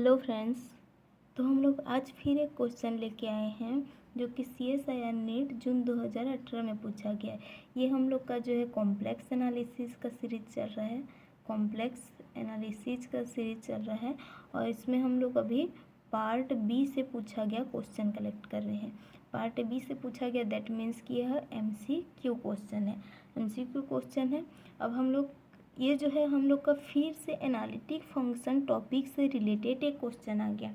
Hello friends. तो हम लोग आज फिर एक क्वेश्चन लेके आए हैं जो कि CSIR नीट जून 2018 में पूछा गया है। ये हम लोग का जो है कॉम्प्लेक्स एनालिसिस का सीरीज चल रहा है, और इसमें हम लोग अभी पार्ट बी से पूछा गया क्वेश्चन कलेक्ट कर रहे हैं। पार्ट बी से पूछा गया, दैट मीन्स कि यह MCQ क्वेश्चन है, MCQ क्वेश्चन है। अब हम लोग ये जो है हम लोग का फिर से एनालिटिक फंक्शन टॉपिक से रिलेटेड एक क्वेश्चन आ गया।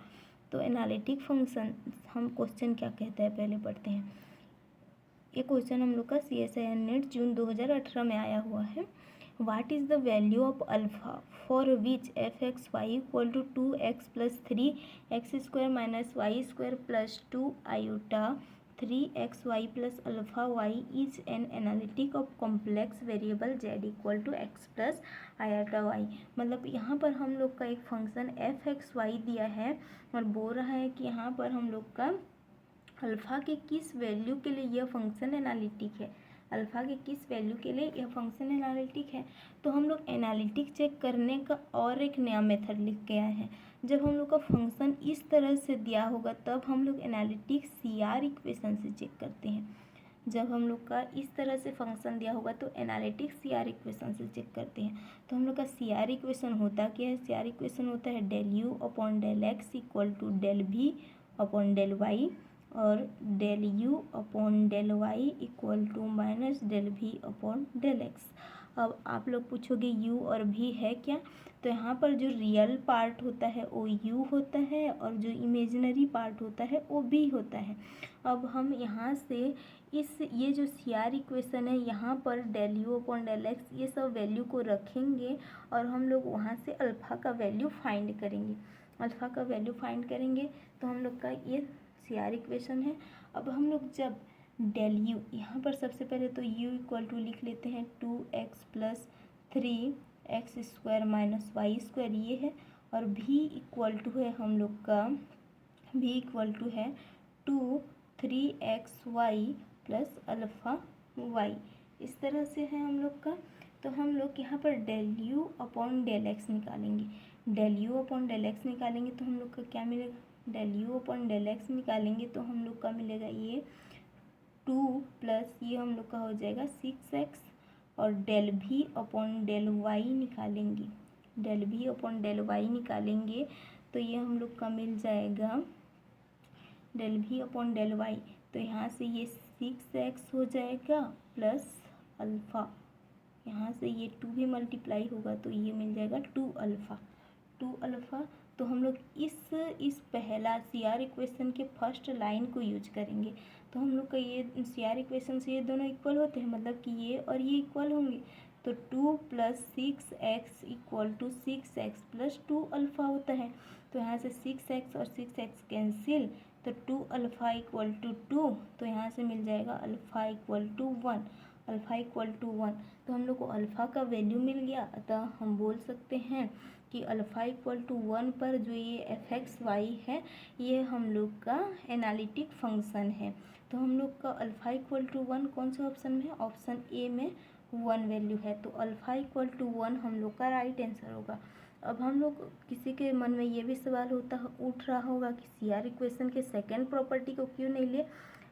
तो एनालिटिक फंक्शन हम क्वेश्चन क्या कहता है पहले पढ़ते हैं। ये क्वेश्चन हम लोग का CSIR नीट जून 2018 में आया हुआ है। What is the value of alpha for which f(x(y) equal to 2x plus 3x² minus y² plus 2 iota 3xy plus alpha y is an analytic of complex variable z equal to x plus iota y। मतलब यहाँ पर हम लोग का एक function f(x(y) दिया है और बोल रहा है कि यहाँ पर हम लोग का अल्फ़ा के किस वैल्यू के लिए यह फंक्शन एनालिटिक है, अल्फ़ा के किस वैल्यू के लिए यह फंक्शन एनालिटिक है। तो हम लोग एनालिटिक चेक करने का और एक नया मेथड लिख के आए हैं। जब हम लोग का फंक्शन इस तरह से दिया होगा तब हम लोग एनालिटिक CR इक्वेशन से चेक करते हैं। जब हम लोग का इस तरह से फंक्शन दिया होगा तो एनालिटिक CR इक्वेशन से चेक करते हैं। तो हम लोग का CR इक्वेशन होता क्या है, CR इक्वेशन होता है del U upon del X equal to del V upon del Y और del U upon del Y equal to minus del V upon del X। अब आप लोग पूछोगे U और V है क्या, तो यहाँ पर जो रियल पार्ट होता है वो U होता है और जो इमेजिनरी पार्ट होता है वो V होता है। अब हम यहाँ से ये जो CR इक्वेशन है यहाँ पर del U upon del X ये सब वैल्यू को रखेंगे और हम लोग वहाँ से अल्फ़ा का वैल्यू फाइंड करेंगे। अल्फ़ा का वैल्यू फाइंड करेंगे तो हम लोग का ये CR इक्वेशन है। अब हम लोग जब del U यहाँ पर सबसे पहले तो U इक्वल टू लिख लेते हैं 2x plus 3x² minus y² ये है, और V इक्वल टू है हम लोग का V इक्वल टू है 2 3xy प्लस अल्फ़ा y। इस तरह से है हम लोग का। तो हम लोग यहाँ पर del U upon del X निकालेंगे। del U upon del X निकालेंगे तो हम लोग का क्या मिलेगा, del U upon del X निकालेंगे तो हम लोग का मिलेगा ये 2 प्लस ये हम लोग का हो जाएगा 6x, और del V upon del Y निकालेंगे, del V upon del Y निकालेंगे तो ये हम लोग का मिल जाएगा del V upon del Y। तो यहाँ से ये 6x हो जाएगा प्लस अल्फ़ा, यहाँ से ये 2 भी मल्टीप्लाई होगा तो ये मिल जाएगा 2 अल्फ़ा। तो हम लोग इस पहला CR इक्वेशन के फर्स्ट लाइन को यूज करेंगे। तो हम लोग का ये CR इक्वेशन से ये दोनों इक्वल होते हैं, मतलब कि ये और ये इक्वल होंगे। तो 2 plus 6x equal to 6x plus 2 alpha होता है। तो यहाँ से 6x और 6x कैंसिल, तो 2 अल्फ़ा इक्वल टू 2, तो यहाँ से मिल जाएगा alpha equal to 1, alpha equal to 1। तो हम लोग को अल्फ़ा का वैल्यू मिल गया, अतः हम बोल सकते हैं कि अल्फ़ा इक्वल टू 1 पर जो ये f(x(y) है ये हम लोग का एनालिटिक फंक्शन है। तो हम लोग का अल्फ़ा इक्वल टू 1 कौन से ऑप्शन में है, ऑप्शन ए में 1 वैल्यू है। तो अल्फ़ा इक्वल टू 1 हम लोग का राइट आंसर होगा। अब हम लोग किसी के मन में ये भी सवाल उठ रहा होगा कि CR इक्वेशन के सेकेंड प्रॉपर्टी को क्यों नहीं लिए।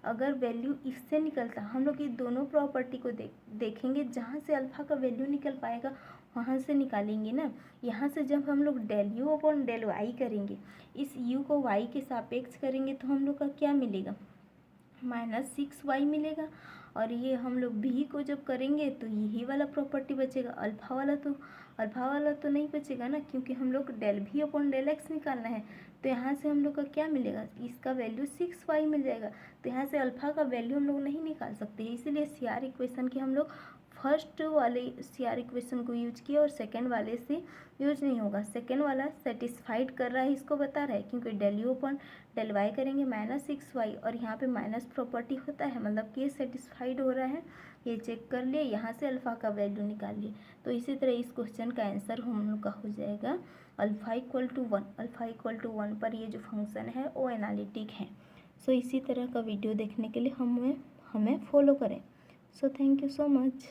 अगर वैल्यू इससे निकलता, हम लोग ये दोनों प्रॉपर्टी को देखेंगे, जहाँ से अल्फ़ा का वैल्यू निकल पाएगा वहाँ से निकालेंगे ना। यहाँ से जब हम लोग del U upon del Y करेंगे, इस U को Y के सापेक्ष करेंगे तो हम लोग का क्या मिलेगा, माइनस 6y मिलेगा। और ये हम लोग V को जब करेंगे तो यही वाला प्रॉपर्टी बचेगा, अल्फ़ा वाला तो नहीं बचेगा ना, क्योंकि हम लोग del V upon del X निकालना है। तो यहाँ से हम लोग का क्या मिलेगा, इसका वैल्यू 6y मिल जाएगा। तो यहाँ से अल्फ़ा का वैल्यू हम लोग नहीं निकाल सकते, इसीलिए CR इक्वेशन के हम लोग फर्स्ट वाले CR इक्वेशन को यूज किया और सेकेंड वाले से यूज नहीं होगा। सेकेंड वाला सेटिस्फाइड कर रहा है, इसको बता रहा है, क्योंकि del U upon del Y करेंगे माइनस 6y और यहाँ पे माइनस प्रॉपर्टी होता है, मतलब कि ये सेटिस्फाइड हो रहा है। ये चेक कर लिए, यहाँ से अल्फ़ा का वैल्यू निकाल लिए। तो इसी तरह इस क्वेश्चन का आंसर हम लोग का हो जाएगा alpha equal to 1। Alpha equal to 1 पर ये जो फंक्शन है वो एनालिटिक है। सो इसी तरह का वीडियो देखने के लिए हमें फॉलो करें। So thank you so much.